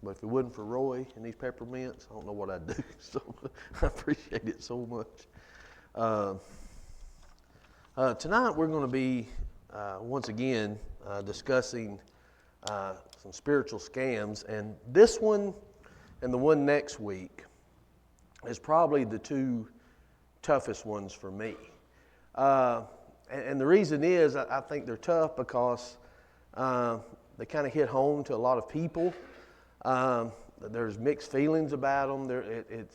But if it wasn't for Roy and these peppermints, I don't know what I'd do. So I appreciate it so much. Tonight we're going to be, once again, discussing some spiritual scams. And this one and the one next week is probably the two toughest ones for me. And the reason is I think they're tough because they kind of hit home to a lot of people. There's mixed feelings about them.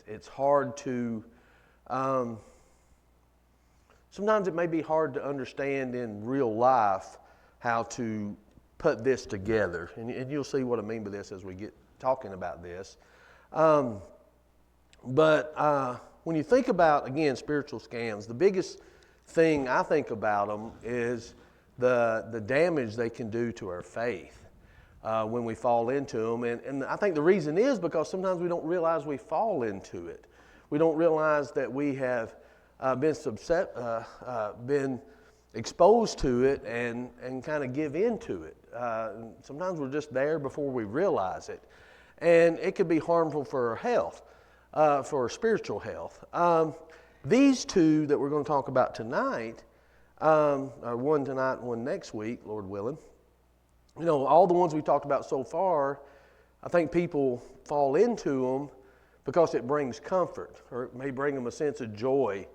It's hard to... sometimes it may be hard to understand in real life how to put this together. And you'll see what I mean by this as we get talking about this. But when you think about, again, spiritual scams, the biggest thing I think about them is the damage they can do to our faith when we fall into them. And I think the reason is because sometimes we don't realize we fall into it. We don't realize that we have been exposed to it and kind of give in to it. Sometimes we're just there before we realize it. And it could be harmful for our health, for our spiritual health. These two that we're going to talk about tonight, one tonight and one next week, Lord willing, you know, all the ones we talked about so far, I think people fall into them because it brings comfort, or it may bring them a sense of joy,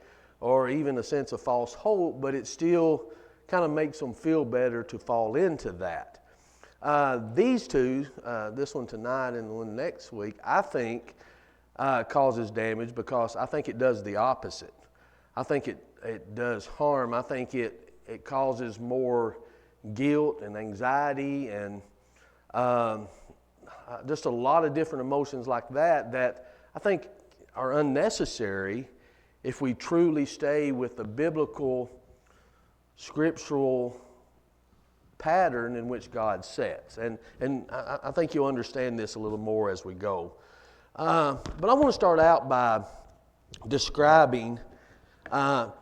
or even a sense of false hope, but it still kind of makes them feel better to fall into that. These two, this one tonight and the one next week, I think causes damage because I think it does the opposite. I think it does harm. I think it causes more guilt and anxiety and just a lot of different emotions like that I think are unnecessary if we truly stay with the biblical, scriptural pattern in which God sets. And I think you'll understand this a little more as we go. But I want to start out by describing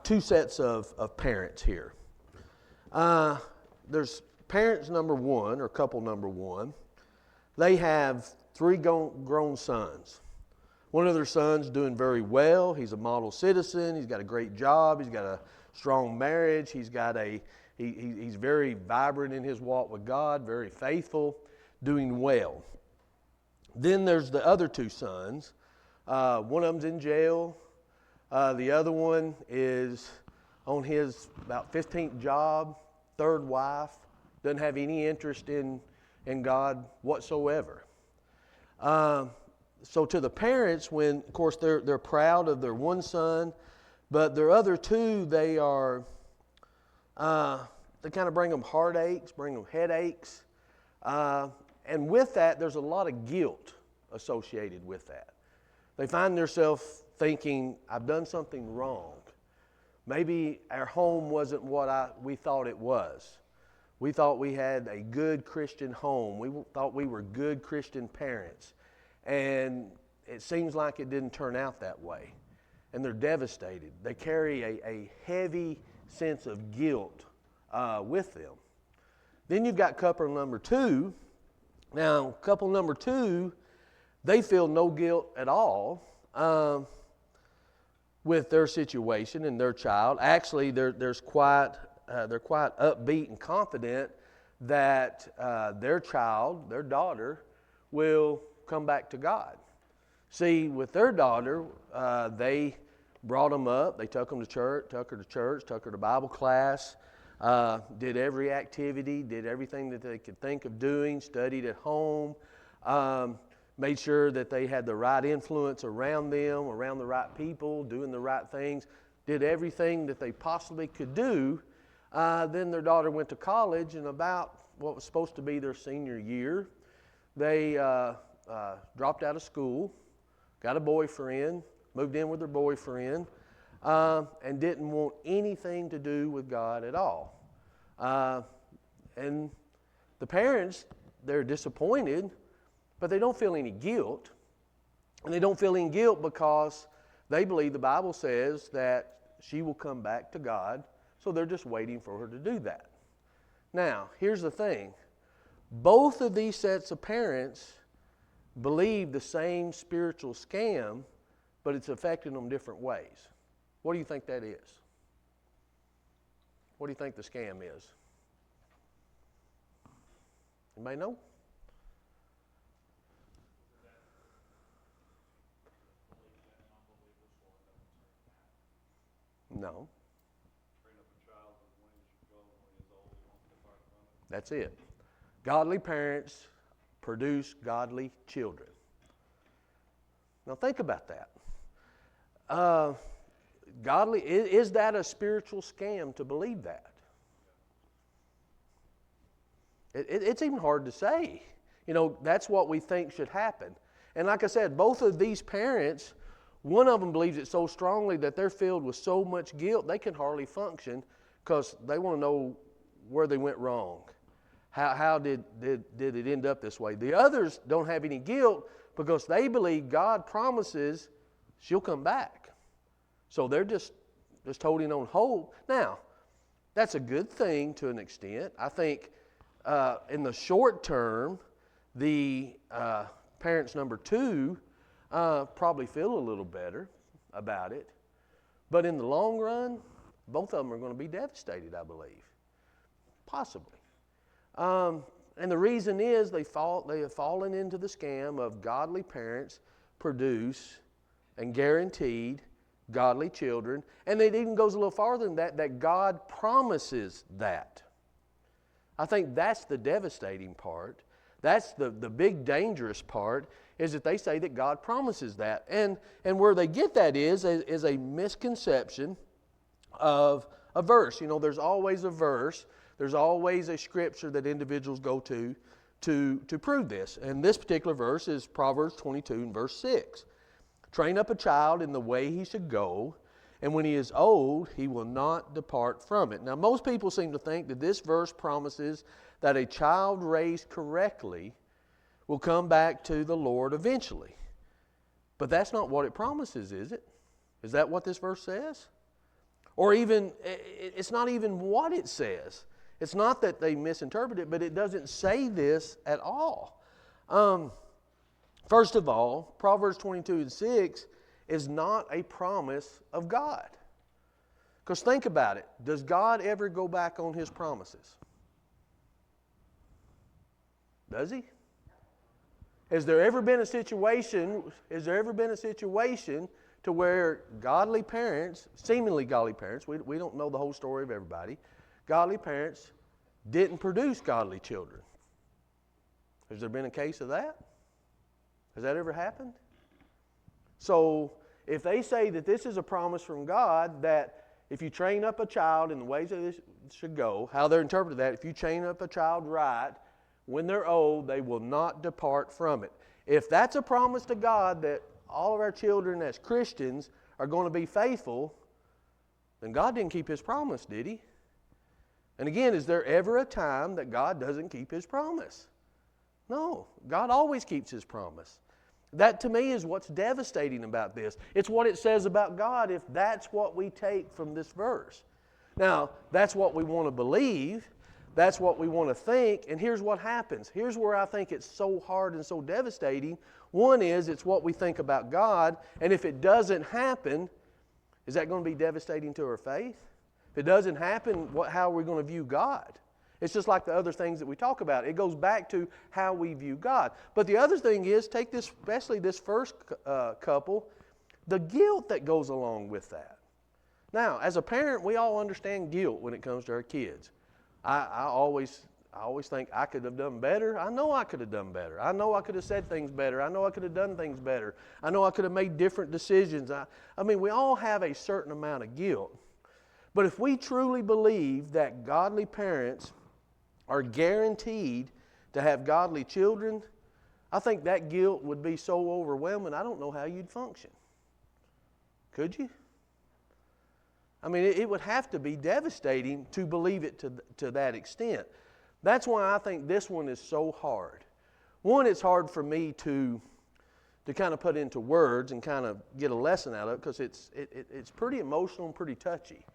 two sets of parents here. There's parents number one, or couple number one. They have three grown sons. One of their sons doing very well. He's a model citizen. He's got a great job. He's got a strong marriage. He's very vibrant in his walk with God, very faithful, doing well. Then there's the other two sons. One of them's in jail. The other one is on his about 15th job, third wife, doesn't have any interest in God whatsoever. So to the parents, when of course they're proud of their one son, but their other two, they kind of bring them heartaches, bring them headaches, and with that, there's a lot of guilt associated with that. They find themselves thinking, "I've done something wrong. Maybe our home wasn't what we thought it was. We thought we had a good Christian home. We thought we were good Christian parents. And it seems like it didn't turn out that way." And they're devastated. They carry a heavy sense of guilt with them. Then you've got couple number two. Now, couple number two, they feel no guilt at all with their situation and their child. Actually, they're quite upbeat and confident that their child, their daughter, will come back to God. See, with their daughter, they brought them up. They took her to church, took her to Bible class, did every activity, did everything that they could think of doing, studied at home, made sure that they had the right influence around them, around the right people, doing the right things, did everything that they possibly could do. Then their daughter went to college, and about what was supposed to be their senior year, they dropped out of school, got a boyfriend, moved in with her boyfriend, and didn't want anything to do with God at all. And the parents, they're disappointed, but they don't feel any guilt. And they don't feel any guilt because they believe the Bible says that she will come back to God, so they're just waiting for her to do that. Now, here's the thing. Both of these sets of parents believe the same spiritual scam, but it's affecting them different ways. What do you think that is? What do you think the scam is? Anybody know? No. That's it. Godly parents produce godly children. Now think about that. Is that a spiritual scam to believe that? It's even hard to say. That's what we think should happen. And like I said, both of these parents, one of them believes it so strongly that they're filled with so much guilt they can hardly function because they want to know where they went wrong. How did it end up this way? The others don't have any guilt because they believe God promises she'll come back. So they're just holding on hope. Now, that's a good thing to an extent. I think in the short term, the parents number 2 probably feel a little better about it. But in the long run, both of them are going to be devastated, I believe. Possibly. And the reason is they have fallen into the scam of godly parents produce and guaranteed godly children. And it even goes a little farther than that God promises that. I think that's the devastating part. That's the big dangerous part, is that they say that God promises that. And where they get that is a misconception of a verse. There's always a verse. There's always a scripture that individuals go to prove this. And this particular verse is Proverbs 22 and verse 6. Train up a child in the way he should go, and when he is old, he will not depart from it. Now, most people seem to think that this verse promises that a child raised correctly will come back to the Lord eventually. But that's not what it promises, is it? Is that what this verse says? Or even, it's not even what it says. It's not that they misinterpret it, but it doesn't say this at all. First of all, Proverbs 22 and 6 is not a promise of God. Because think about it. Does God ever go back on His promises? Does He? Has there ever been a situation to where godly parents, seemingly godly parents, we don't know the whole story of everybody, godly parents didn't produce godly children? Has there been a case of that? Has that ever happened? So, if they say that this is a promise from God, that if you train up a child in the ways that it should go, how they're interpreted that, if you train up a child right, when they're old, they will not depart from it. If that's a promise to God that all of our children as Christians are going to be faithful, then God didn't keep His promise, did He? And again, is there ever a time that God doesn't keep His promise? No, God always keeps His promise. That to me is what's devastating about this. It's what it says about God if that's what we take from this verse. Now, that's what we want to believe. That's what we want to think. And here's what happens. Here's where I think it's so hard and so devastating. One is it's what we think about God. And if it doesn't happen, is that going to be devastating to our faith? If it doesn't happen, how are we going to view God? It's just like the other things that we talk about. It goes back to how we view God. But the other thing is, take this, especially this first couple, the guilt that goes along with that. Now, as a parent, we all understand guilt when it comes to our kids. I always think I could have done better. I know I could have done better. I know I could have said things better. I know I could have done things better. I know I could have made different decisions. I mean, we all have a certain amount of guilt. But if we truly believe that godly parents are guaranteed to have godly children, I think that guilt would be so overwhelming, I don't know how you'd function. Could you? I mean, it would have to be devastating to believe it to that extent. That's why I think this one is so hard. One, it's hard for me to kind of put into words and kind of get a lesson out of it because it's pretty emotional and pretty touchy.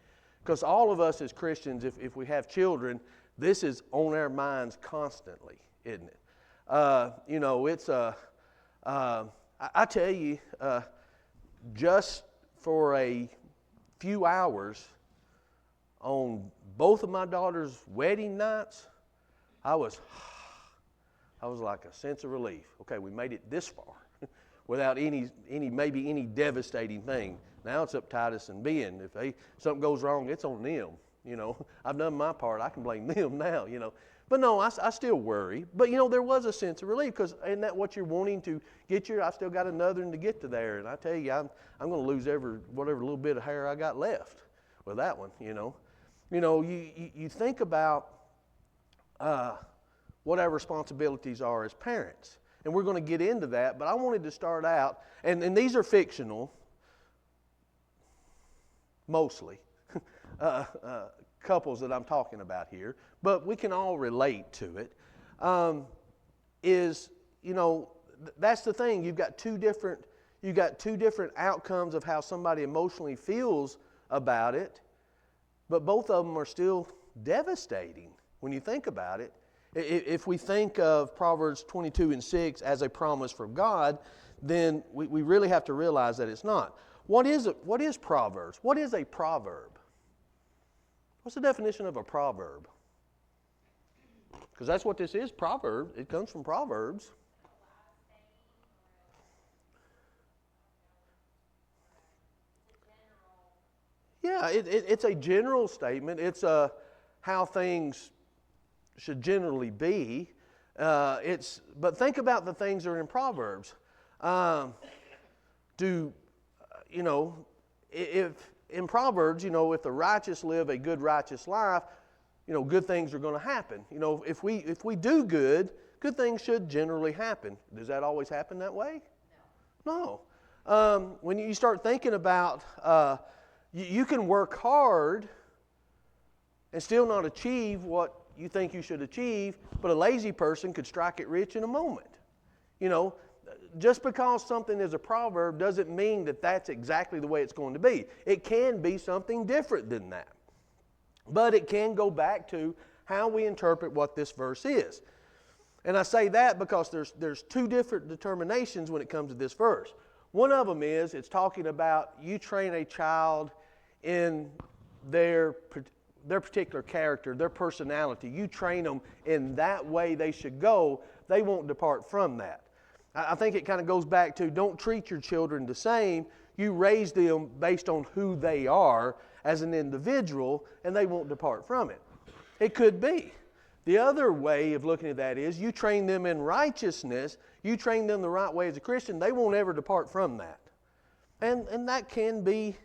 Because all of us as Christians, if we have children, this is on our minds constantly, isn't it? I tell you, just for a few hours on both of my daughter's wedding nights, I was like a sense of relief. Okay, we made it this far without maybe any devastating thing. Now it's up Titus and Ben. If something goes wrong, it's on them. I've done my part. I can blame them now. But no, I still worry. But there was a sense of relief, because isn't that what you're wanting to get I still got another one to get to there, and I tell you, I'm going to lose whatever little bit of hair I got left with that one. You think about what our responsibilities are as parents, and we're going to get into that. But I wanted to start out, and these are fictional, mostly. Couples that I'm talking about here, but we can all relate to it. That's the thing. You've got two different outcomes of how somebody emotionally feels about it, but both of them are still devastating when you think about it. If we think of Proverbs 22:6 as a promise from God, then we really have to realize that it's not. What is Proverbs? What is a proverb? What's the definition of a proverb? Because that's what this is, proverb. It comes from Proverbs. Yeah, it's a general statement. It's how things should generally be. But think about the things that are in Proverbs. If in Proverbs, if the righteous live a good righteous life, good things are going to happen. If we do good things should generally happen. Does that always happen that way? No. When you start thinking about, you can work hard and still not achieve what you think you should achieve, but a lazy person could strike it rich in a moment. Just because something is a proverb doesn't mean that that's exactly the way it's going to be. It can be something different than that. But it can go back to how we interpret what this verse is. And I say that because there's two different determinations when it comes to this verse. One of them is, it's talking about you train a child in their particular character, their personality. You train them in that way they should go. They won't depart from that. I think it kind of goes back to, don't treat your children the same. You raise them based on who they are as an individual, and they won't depart from it. It could be. The other way of looking at that is, you train them in righteousness, you train them the right way as a Christian, they won't ever depart from that. And that can be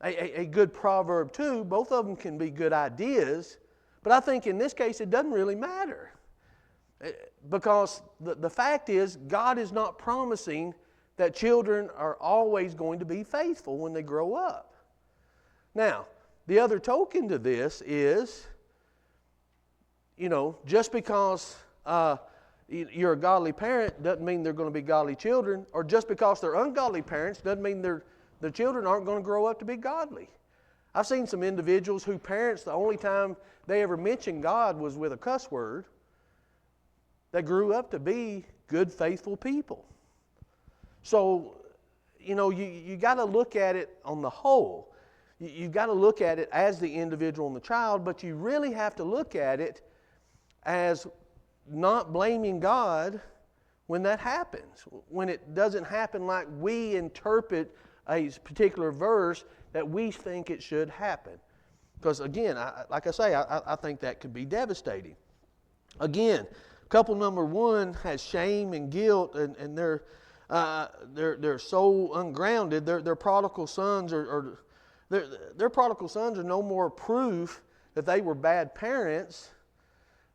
a good proverb too. Both of them can be good ideas, but I think in this case it doesn't really matter. Because the fact is, God is not promising that children are always going to be faithful when they grow up. Now, the other token to this is, just because you're a godly parent doesn't mean they're going to be godly children, or just because they're ungodly parents doesn't mean their children aren't going to grow up to be godly. I've seen some individuals whose parents, the only time they ever mentioned God was with a cuss word. They grew up to be good, faithful people. So, you got to look at it on the whole. You've got to look at it as the individual and the child, but you really have to look at it as not blaming God when that happens, when it doesn't happen like we interpret a particular verse that we think it should happen. Because again, like I say, I think that could be devastating. Again, couple number one has shame and guilt, and they're so ungrounded. Their prodigal sons their prodigal sons are no more proof that they were bad parents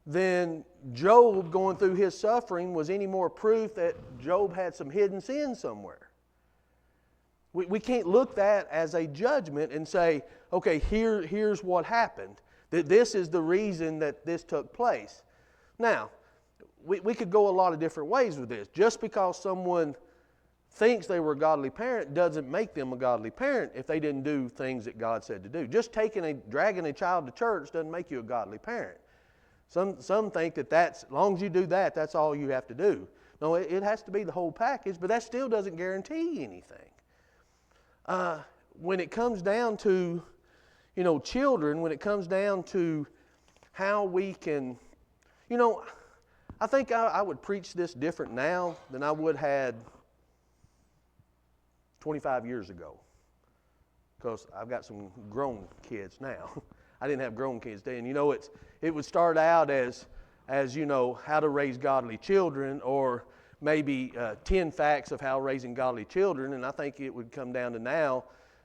than Job going through his suffering was any more proof that Job had some hidden sin somewhere. We can't look that as a judgment and say, okay, here's what happened. That this is the reason that this took place. Now, we could go a lot of different ways with this. Just because someone thinks they were a godly parent doesn't make them a godly parent if they didn't do things that God said to do. Just dragging a child to church doesn't make you a godly parent. Some think that as long as you do that, that's all you have to do. No, it has to be the whole package, but that still doesn't guarantee anything. When it comes down to, children, when it comes down to how we can, I think I would preach this different now than I would had 25 years ago, because I've got some grown kids now. I didn't have grown kids then. It would start out as how to raise godly children, or maybe 10 facts of how raising godly children, and I think it would come down to now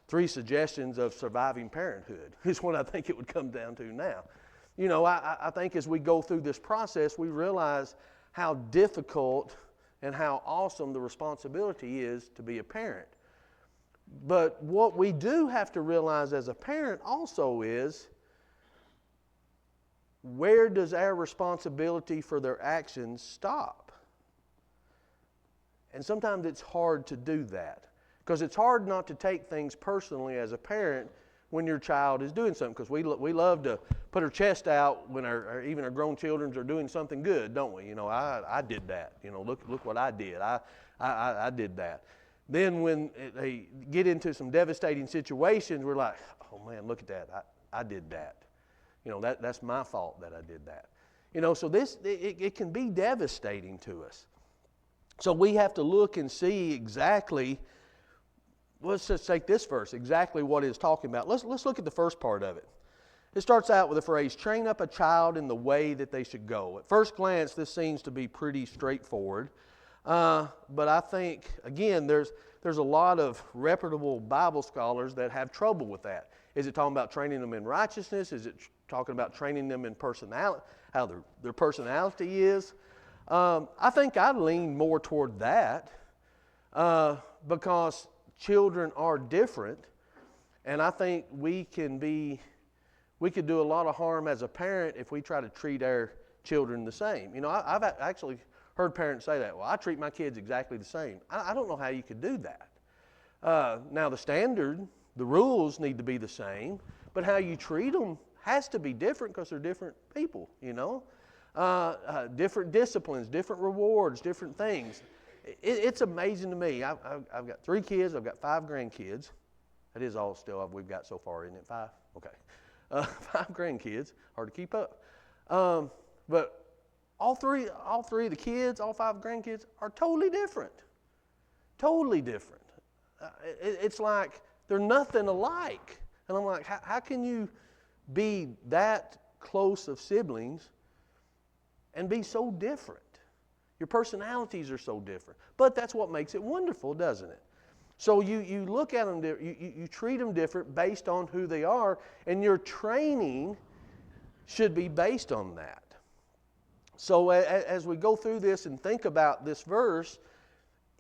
3 suggestions of surviving parenthood is what I think it would come down to now. I think as we go through this process, we realize how difficult and how awesome the responsibility is to be a parent. But what we do have to realize as a parent also is, where does our responsibility for their actions stop? And sometimes it's hard to do that, because it's hard not to take things personally as a parent when your child is doing something, because we love to put our chest out when even our grown children are doing something good, don't we? I did that. Look what I did. I did that. Then when they get into some devastating situations, we're like, oh man, look at that. I did that. That's my fault that I did that. So it can be devastating to us. So we have to look and see exactly. Let's just take this verse, exactly what it's talking about. Let's look at the first part of it. It starts out with the phrase, train up a child in the way that they should go. At first glance, this seems to be pretty straightforward. But I think, again, there's a lot of reputable Bible scholars that have trouble with that. Is it talking about training them in righteousness? Is it talking about training them in personality, how their personality is? I think I lean more toward that because children are different, and I think we could do a lot of harm as a parent if we try to treat our children the same. I've actually heard parents say that. Well, I treat my kids exactly the same. I don't know how you could do that. Now, the rules need to be the same, but how you treat them has to be different, because they're different people, different disciplines, different rewards, different things. It's amazing to me. I've got 3 kids. I've got 5 grandkids. That is all still we've got so far, isn't it? 5? Okay. 5 grandkids. Hard to keep up. But all three of the kids, all 5 grandkids are totally different. Totally different. It's like they're nothing alike. And I'm like, how can you be that close of siblings and be so different? Your personalities are so different. But that's what makes it wonderful, doesn't it? So you look at them, you treat them different based on who they are, and your training should be based on that. So as we go through this and think about this verse,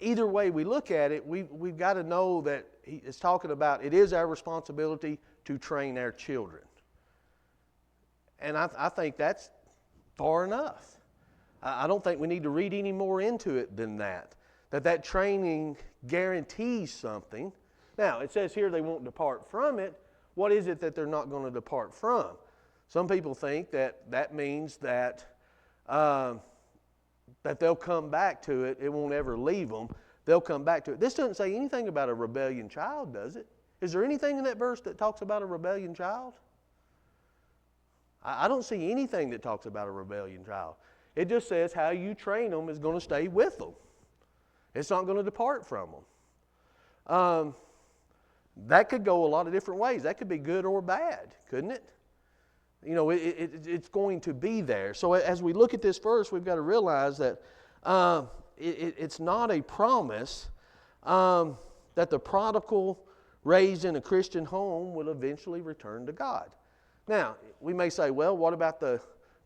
either way we look at it, we've got to know that it's talking about it is our responsibility to train our children. And I think that's far enough. I don't think we need to read any more into it than that. That training guarantees something. Now, it says here they won't depart from it. What is it that they're not going to depart from? Some people think that means that they'll come back to it. It won't ever leave them. They'll come back to it. This doesn't say anything about a rebellion child, does it? Is there anything in that verse that talks about a rebellion child? I don't see anything that talks about a rebellion child. It just says how you train them is going to stay with them. It's not going to depart from them. That could go a lot of different ways. That could be good or bad, couldn't it? It's going to be there. So as we look at this verse, we've got to realize that it's not a promise that the prodigal raised in a Christian home will eventually return to God. Now, we may say, well, what about the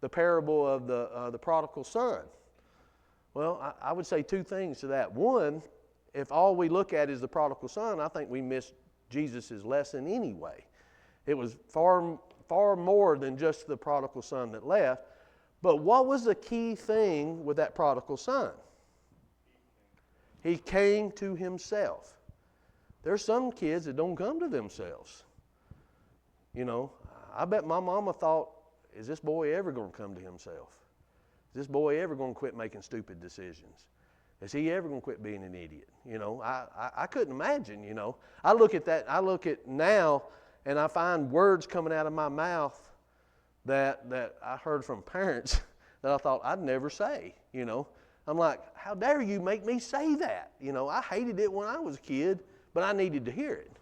parable of the prodigal son? Well, I would say 2 things to that. One, if all we look at is the prodigal son, I think we miss Jesus' lesson anyway. It was far more than just the prodigal son that left. But what was the key thing with that prodigal son? He came to himself. There's some kids that don't come to themselves. I bet my mama thought, is this boy ever going to come to himself? Is this boy ever going to quit making stupid decisions? Is he ever going to quit being an idiot? You know, I couldn't imagine, you know. I look at that, I look at now, and I find words coming out of my mouth that I heard from parents that I thought I'd never say, you know. I'm like, how dare you make me say that? You know, I hated it when I was a kid, but I needed to hear it.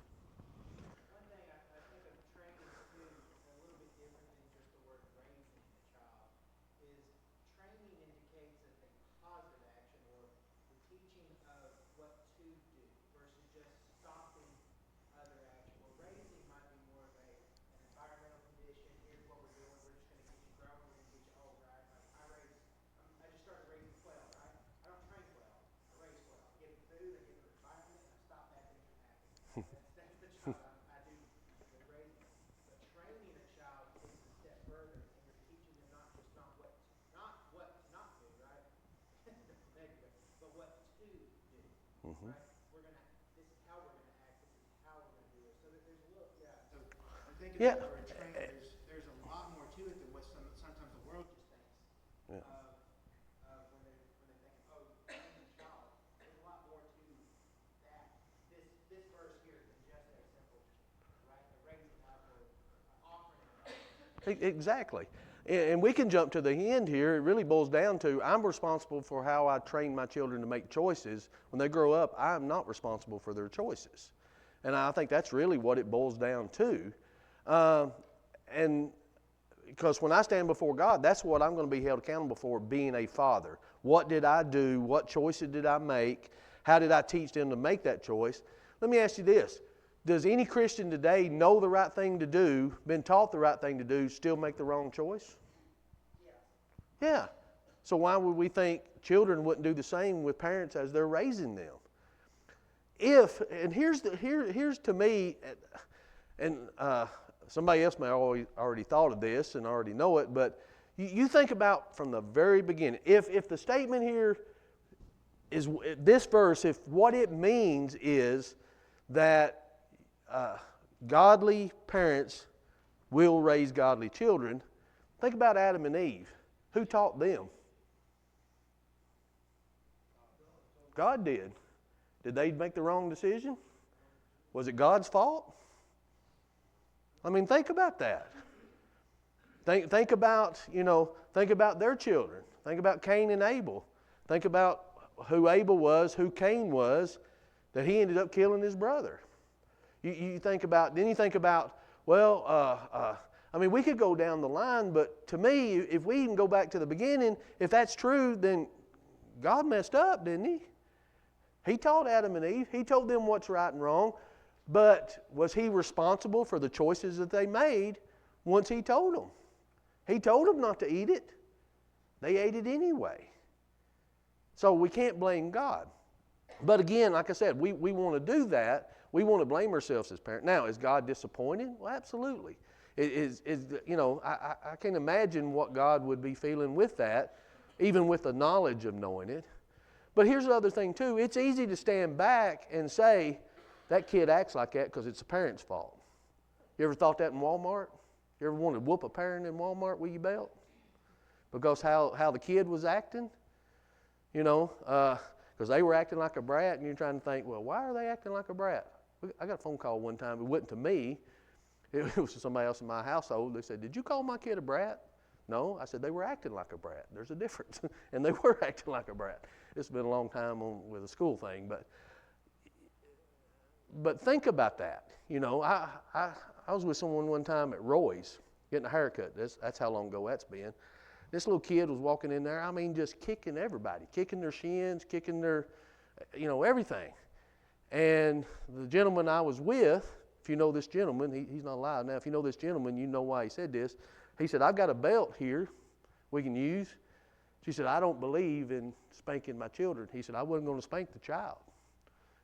One thing I think of training too, a little bit different than just the word raising a child, is training indicates a positive action or the teaching of what to do versus just stopping other action. Well, raising might be more of an environmental condition. Here's what we're doing. We're just going to get you growing. We're going to get you old, right? Like I just started raising quail, right? I don't train quail. I raise quail. I give them food. I give them environment, and I stop that thing from happening. That's the job I do with raising them. But training a child takes a step further, and you're teaching them not what to not do, right? Negative, but what to do, Mm-hmm. right? This is how we're gonna act. This is how we're gonna do it. So that there's a little, yeah. So I'm thinking Yeah. that for a trainer, there's a lot more to it than what sometimes the world just thinks. Yeah. When they think, oh, training a child, there's a lot more to that. This verse here than just a simple, right? The raising up or offering. Exactly. And we can jump to the end here. It really boils down to I'm responsible for how I train my children to make choices. When they grow up, I'm not responsible for their choices. And I think that's really what it boils down to. And because when I stand before God, that's what I'm going to be held accountable for, being a father. What did I do? What choices did I make? How did I teach them to make that choice? Let me ask you this. Does any Christian today know the right thing to do, been taught the right thing to do, still make the wrong choice? Yeah. So why would we think children wouldn't do the same with parents as they're raising them? And here's to me, and somebody else may already thought of this and already know it, but you think about from the very beginning, if the statement here is this verse, if what it means is that godly parents will raise godly children, think about Adam and Eve. Who taught them? God did. Did they make the wrong decision? Was it God's fault? I mean, think about that. Think about their children. Think about Cain and Abel. Think about who Abel was, who Cain was, that he ended up killing his brother. You think about, we could go down the line, but to me, if we even go back to the beginning, if that's true, then God messed up, didn't he? He taught Adam and Eve. He told them what's right and wrong, but was he responsible for the choices that they made once he told them? He told them not to eat it. They ate it anyway. So we can't blame God. But again, like I said, we want to do that. We want to blame ourselves as parents. Now, is God disappointed? Well, absolutely. I can't imagine what God would be feeling with that, even with the knowledge of knowing it. But here's the other thing too. It's easy to stand back and say, that kid acts like that because it's the parent's fault. You ever thought that in Walmart? You ever wanted to whoop a parent in Walmart with your belt? Because how the kid was acting? Because they were acting like a brat, and you're trying to think, well, why are they acting like a brat? I got a phone call one time. It wasn't to me. It was to somebody else in my household. They said, did you call my kid a brat? No. I said, they were acting like a brat. There's a difference. And they were acting like a brat. It's been a long time with a school thing. But think about that. I was with someone one time at Roy's getting a haircut. That's how long ago that's been. This little kid was walking in there, just kicking everybody, kicking their shins, kicking their, everything. And the gentleman I was with, if you know this gentleman, he's not alive now. If you know this gentleman, you know why he said this. He said, I've got a belt here we can use. She said, I don't believe in spanking my children. He said, I wasn't going to spank the child.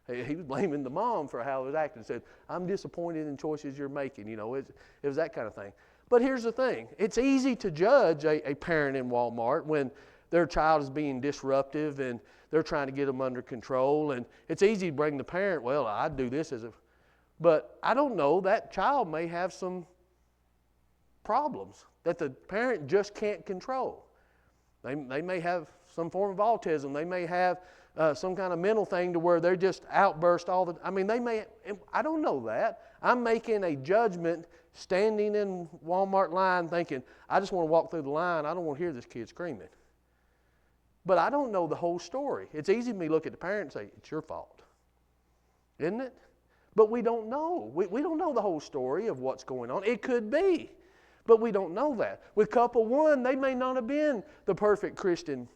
He was blaming the mom for how it was acting. He said, I'm disappointed in choices you're making. It was that kind of thing. But here's the thing. It's easy to judge a parent in Walmart when their child is being disruptive and they're trying to get them under control. And it's easy to bring the parent, well, I'd do this but I don't know, that child may have some problems that the parent just can't control. They may have some form of autism. They may have some kind of mental thing to where they're just outburst all the. I mean, they may. I don't know that. I'm making a judgment, standing in Walmart line, thinking, I just want to walk through the line. I don't want to hear this kid screaming. But I don't know the whole story. It's easy for me to look at the parent and say, it's your fault, isn't it? But we don't know. We don't know the whole story of what's going on. It could be, but we don't know that. With couple one, they may not have been the perfect Christian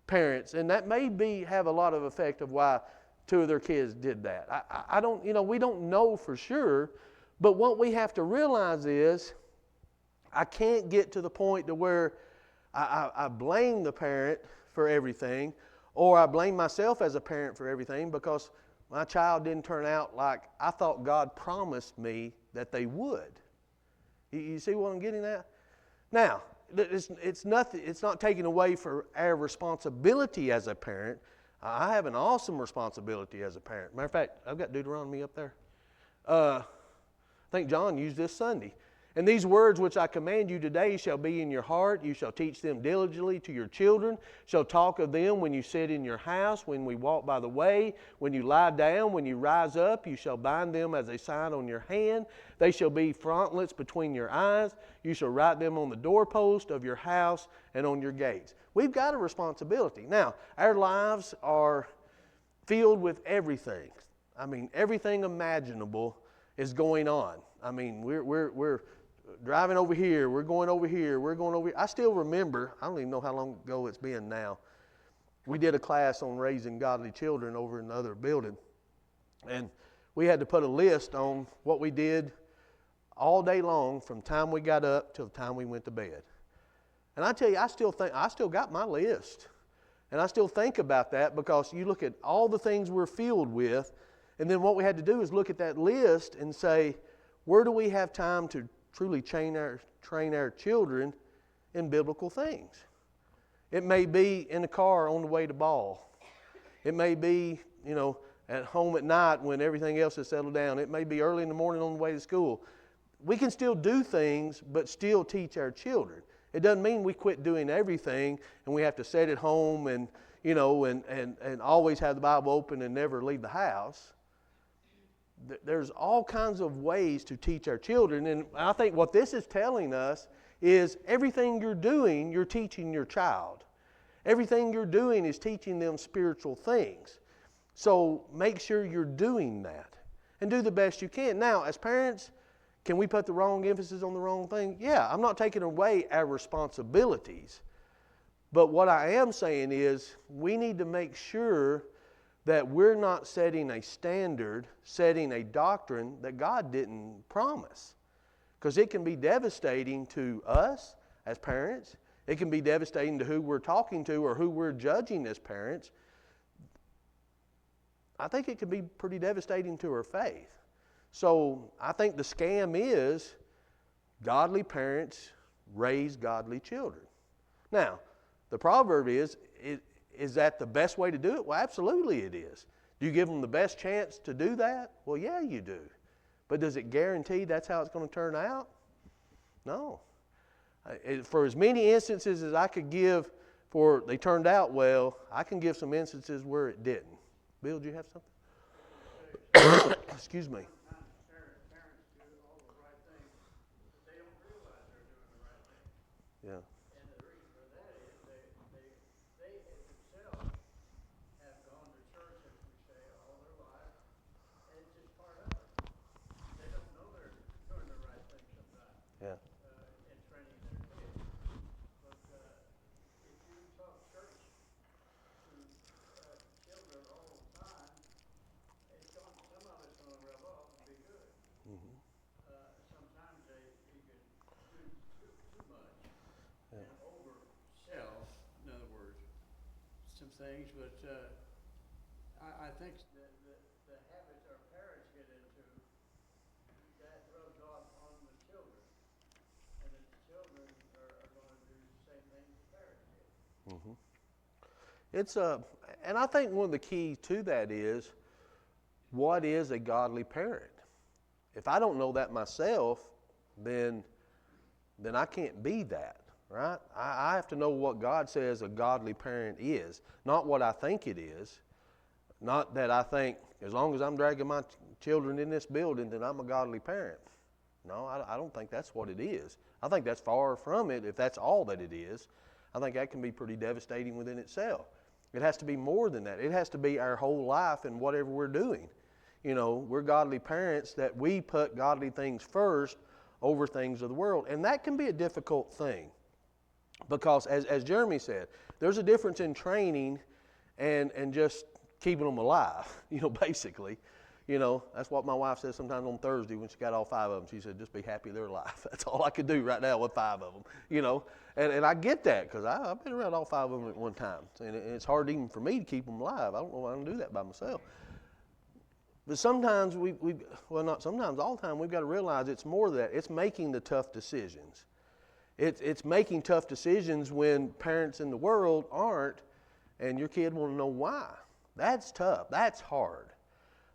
parents, and that may have a lot of effect of why two of their kids did that. I don't, we don't know for sure, but what we have to realize is I can't get to the point to where I blame the parent for everything, or I blame myself as a parent for everything because my child didn't turn out like I thought God promised me that they would. You see what I'm getting at? Now, it's not taking away for our responsibility as a parent. I have an awesome responsibility as a parent. Matter of fact, I've got Deuteronomy up there. I think John used this Sunday. And these words which I command you today shall be in your heart. You shall teach them diligently to your children. Shall talk of them when you sit in your house, when we walk by the way, when you lie down, when you rise up. You shall bind them as a sign on your hand. They shall be frontlets between your eyes. You shall write them on the doorpost of your house and on your gates. We've got a responsibility. Now, our lives are filled with everything. I mean, everything imaginable is going on. I mean, we're driving over here, we're going over here, we're going over here. I still remember, I don't even know how long ago it's been now, we did a class on raising godly children over in the other building. And we had to put a list on what we did all day long from the time we got up till the time we went to bed. And I tell you, I still got my list. And I still think about that because you look at all the things we're filled with, and then what we had to do is look at that list and say, where do we have time to truly train our children in biblical things? It may be in the car on the way to ball. It may be, at home at night when everything else has settled down. It may be early in the morning on the way to school. We can still do things, but still teach our children. It doesn't mean we quit doing everything and we have to sit at home and always have the Bible open and never leave the house. There's all kinds of ways to teach our children, and I think what this is telling us is everything you're doing, you're teaching your child. Everything you're doing is teaching them spiritual things. So make sure you're doing that and do the best you can. Now, as parents, can we put the wrong emphasis on the wrong thing? Yeah, I'm not taking away our responsibilities. But what I am saying is we need to make sure that we're not setting a standard, setting a doctrine that God didn't promise. Because it can be devastating to us as parents. It can be devastating to who we're talking to or who we're judging as parents. I think it can be pretty devastating to our faith. So I think the scam is godly parents raise godly children. Now, the proverb is that the best way to do it? Well, absolutely it is. Do you give them the best chance to do that? Well, yeah, you do. But does it guarantee that's how it's going to turn out? No. For as many instances as I could give for they turned out well, I can give some instances where it didn't. Bill, do you have something? Excuse me. Parents do all the right things, but they don't realize they're doing the right thing. Yeah. And the reason for that is they themselves have gone to church, as we say, all their life, and it's just part of it. They don't know they're doing the right thing sometimes. Yeah. In training their kids. But if you talk church to children all the time, some of it's going to rub off and be good. Mm-hmm. Sometimes you can do too much Yeah. and oversell, in other words, some things. But I think the habits our parents get into, that rubs off on the children. And the children are going to do the same things the parents did. Mm-hmm. And I think one of the keys to that is, what is a godly parent? If I don't know that myself, then I can't be that, right? I have to know what God says a godly parent is, not what I think it is. Not that I think as long as I'm dragging my children in this building, then I'm a godly parent. No, I don't think that's what it is. I think that's far from it. If that's all that it is, I think that can be pretty devastating within itself. It has to be more than that. It has to be our whole life and whatever we're doing. You know, we're godly parents that we put godly things first over things of the world. And that can be a difficult thing because, as Jeremy said, there's a difference in training and just keeping them alive, you know, basically. You know, that's what my wife says sometimes on Thursday when she got all 5 of them. She said, just be happy they're alive. That's all I could do right now with 5 of them, you know. And I get that because I've been around all 5 of them at one time. And it's hard even for me to keep them alive. I don't know why I don't do that by myself. But sometimes well, not sometimes, all the time, we've got to realize it's more than that. It's making the tough decisions. It's making tough decisions when parents in the world aren't, and your kid want to know why. That's tough. That's hard.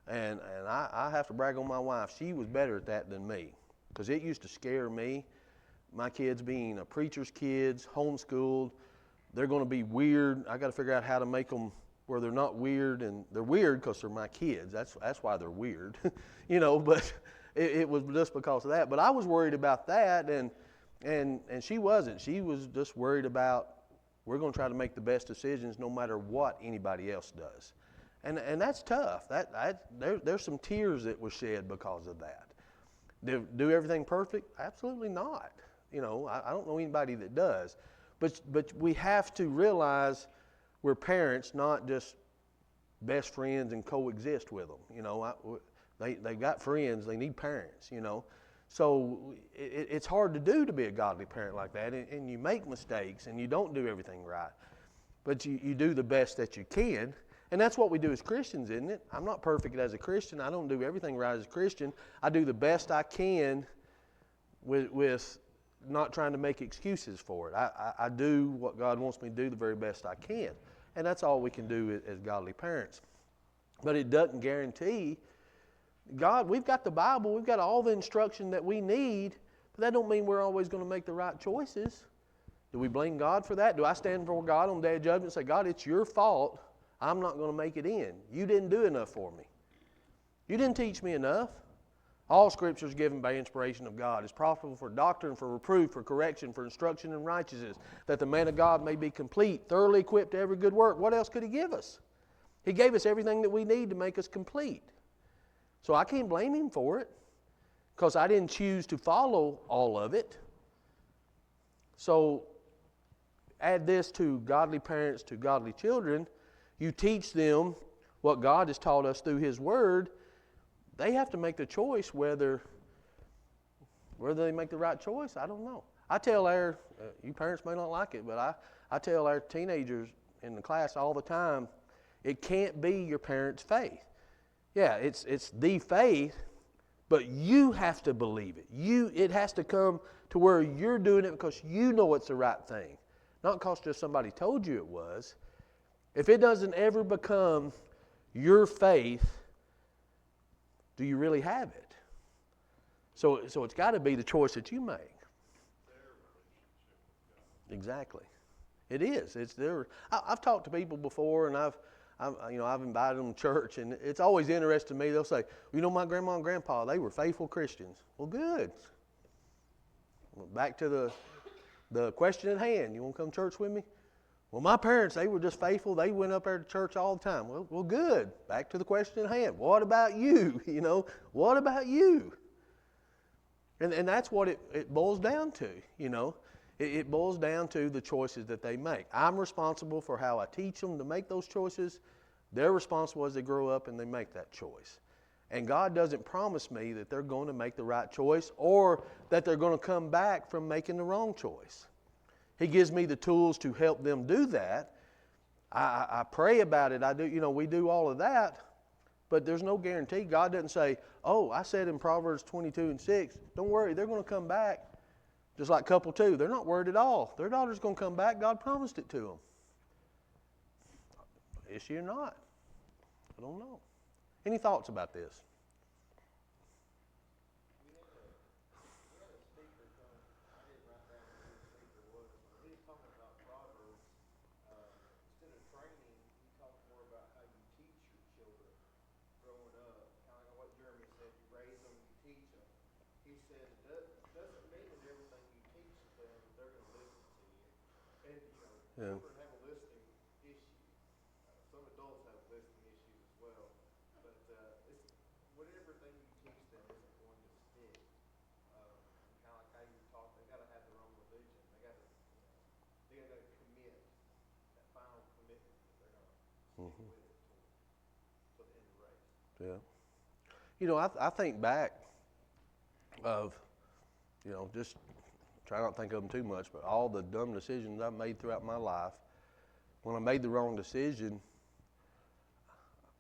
And I have to brag on my wife. She was better at that than me because it used to scare me. My kids being a preacher's kids, homeschooled, they're going to be weird. I got to figure out how to make them where they're not weird, and they're weird because they're my kids. That's why they're weird, you know. But it was just because of that. But I was worried about that, and she wasn't. She was just worried about we're going to try to make the best decisions no matter what anybody else does. And that's tough. There's some tears that were shed because of that. Do everything perfect? Absolutely not. You know, I don't know anybody that does. But we have to realize we're parents, not just best friends and coexist with them. You know, they've got friends. They need parents, you know. So it's hard to do to be a godly parent like that. And you make mistakes and you don't do everything right. But you do the best that you can. And that's what we do as Christians, isn't it? I'm not perfect as a Christian. I don't do everything right as a Christian. I do the best I can with not trying to make excuses for it. I do what God wants me to do the very best I can. And that's all we can do as godly parents. But it doesn't guarantee God, we've got the Bible, we've got all the instruction that we need, but that don't mean we're always going to make the right choices. Do we blame God for that? Do I stand before God on the day of judgment and say, God, it's your fault. I'm not going to make it in. You didn't do enough for me. You didn't teach me enough. All Scripture is given by inspiration of God. It's profitable for doctrine, for reproof, for correction, for instruction in righteousness, that the man of God may be complete, thoroughly equipped to every good work. What else could He give us? He gave us everything that we need to make us complete. So I can't blame Him for it because I didn't choose to follow all of it. So add this to godly parents, to godly children. You teach them what God has taught us through His Word. They have to make the choice whether they make the right choice. I don't know. I tell you parents may not like it, but I tell our teenagers in the class all the time, it can't be your parents' faith. Yeah, it's the faith, but you have to believe it. It has to come to where you're doing it because you know it's the right thing, not because just somebody told you it was. If it doesn't ever become your faith, do you really have it? So it's got to be the choice that you make. Exactly. It is. It's there. I've talked to people before, and I've invited them to church, and it's always interesting to me. They'll say, you know, my grandma and grandpa, they were faithful Christians. Well, good. Back to the question at hand. You want to come to church with me? Well, my parents, they were just faithful. They went up there to church all the time. Well, good. Back to the question at hand. What about you? You know, what about you? And that's what it boils down to, you know. It boils down to the choices that they make. I'm responsible for how I teach them to make those choices. They're responsible as they grow up and they make that choice. And God doesn't promise me that they're going to make the right choice or that they're going to come back from making the wrong choice. He gives me the tools to help them do that. I pray about it. We do all of that, but there's no guarantee. God doesn't say, oh, I said in Proverbs 22:6, don't worry, they're going to come back. Just like couple two, they're not worried at all. Their daughter's going to come back. God promised it to them. Is she or not? I don't know. Any thoughts about this? We had a speaker come, I didn't write down who the speaker was, but he was talking about Proverbs. Instead of training, he talked more about how you teach your said, doesn't mean that everything you teach them, they're going to listen to you. And, Yeah. children have a listening issue. Some adults have listening issues as well. But it's whatever thing you teach them isn't going to stick. And kind of like how you were talking, they got to have their own religion. They got to commit that final commitment that they're going to stick with it to the end of the race. Yeah. I think back of, just try not to think of them too much, but all the dumb decisions I've made throughout my life. When I made the wrong decision,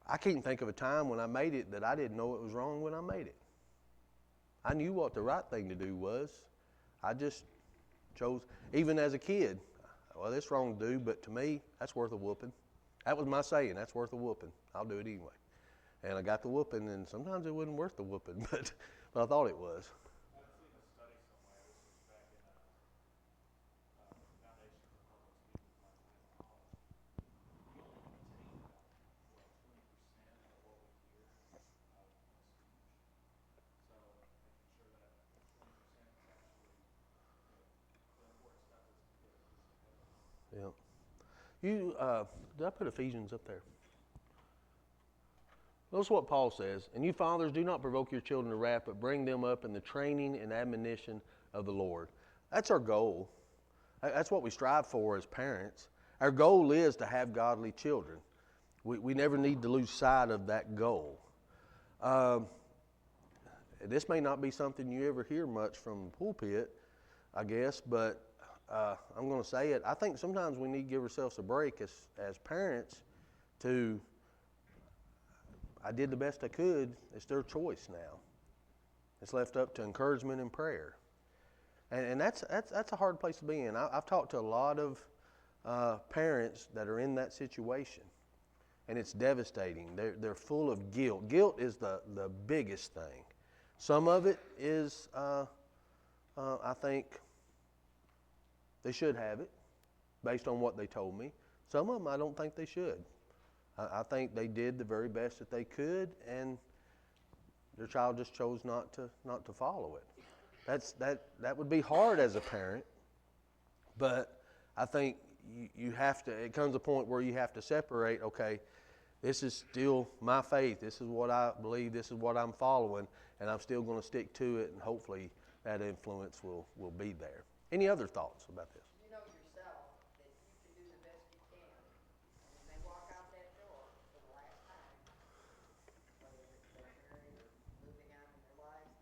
I can't think of a time when I made it that I didn't know it was wrong when I made it. I knew what the right thing to do was. I just chose, even as a kid, well, that's wrong to do, but to me, that's worth a whooping. That was my saying, that's worth a whooping. I'll do it anyway. And I got the whooping, and sometimes it wasn't worth the whooping, but I thought it was. I've seen a study somewhere. This was back in Foundation for Public Speaking when I was in college. We only retain about 20% of what we hear in a speech. So making sure that 20% is actually the important stuff that's going to get us to heaven. Yeah. Did I put Ephesians up there? Notice what Paul says. And you fathers, do not provoke your children to wrath, but bring them up in the training and admonition of the Lord. That's our goal. That's what we strive for as parents. Our goal is to have godly children. We never need to lose sight of that goal. This may not be something you ever hear much from the pulpit, I guess, but I'm going to say it. I think sometimes we need to give ourselves a break as parents to, I did the best I could. It's their choice now. It's left up to encouragement and prayer. And that's a hard place to be in. I've talked to a lot of parents that are in that situation, and it's devastating. They're full of guilt. Guilt is the biggest thing. Some of it is, I think, they should have it, based on what they told me. Some of them I don't think they should. I think they did the very best that they could, and their child just chose not to follow it. That would be hard as a parent, but I think you have to. It comes a point where you have to separate. Okay, this is still my faith. This is what I believe. This is what I'm following, and I'm still going to stick to it. And hopefully, that influence will be there. Any other thoughts about this? You know yourself that you can do the best you can. And when they walk out that door for the last time, whether they're married or moving on in their lives,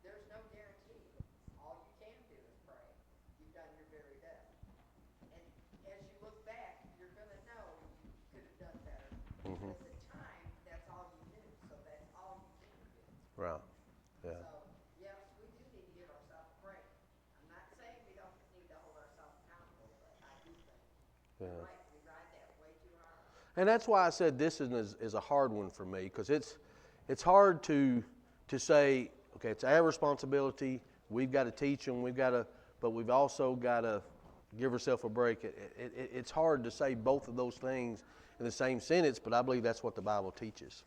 there's no guarantee. All you can do is pray. You've done your very best. And as you look back, you're going to know you could have done better. Mm-hmm. But at the time, that's all you knew. So that's all you can do. Right. Yeah. So, yes, we do need to give ourselves a break. I'm not saying we don't need to hold ourselves accountable, but I do think you're right. We ride that way too hard. And that's why I said this is a hard one for me, because it's hard to say, okay, it's our responsibility. We've got to teach them. But we've also got to give ourselves a break. It's hard to say both of those things in the same sentence, but I believe that's what the Bible teaches.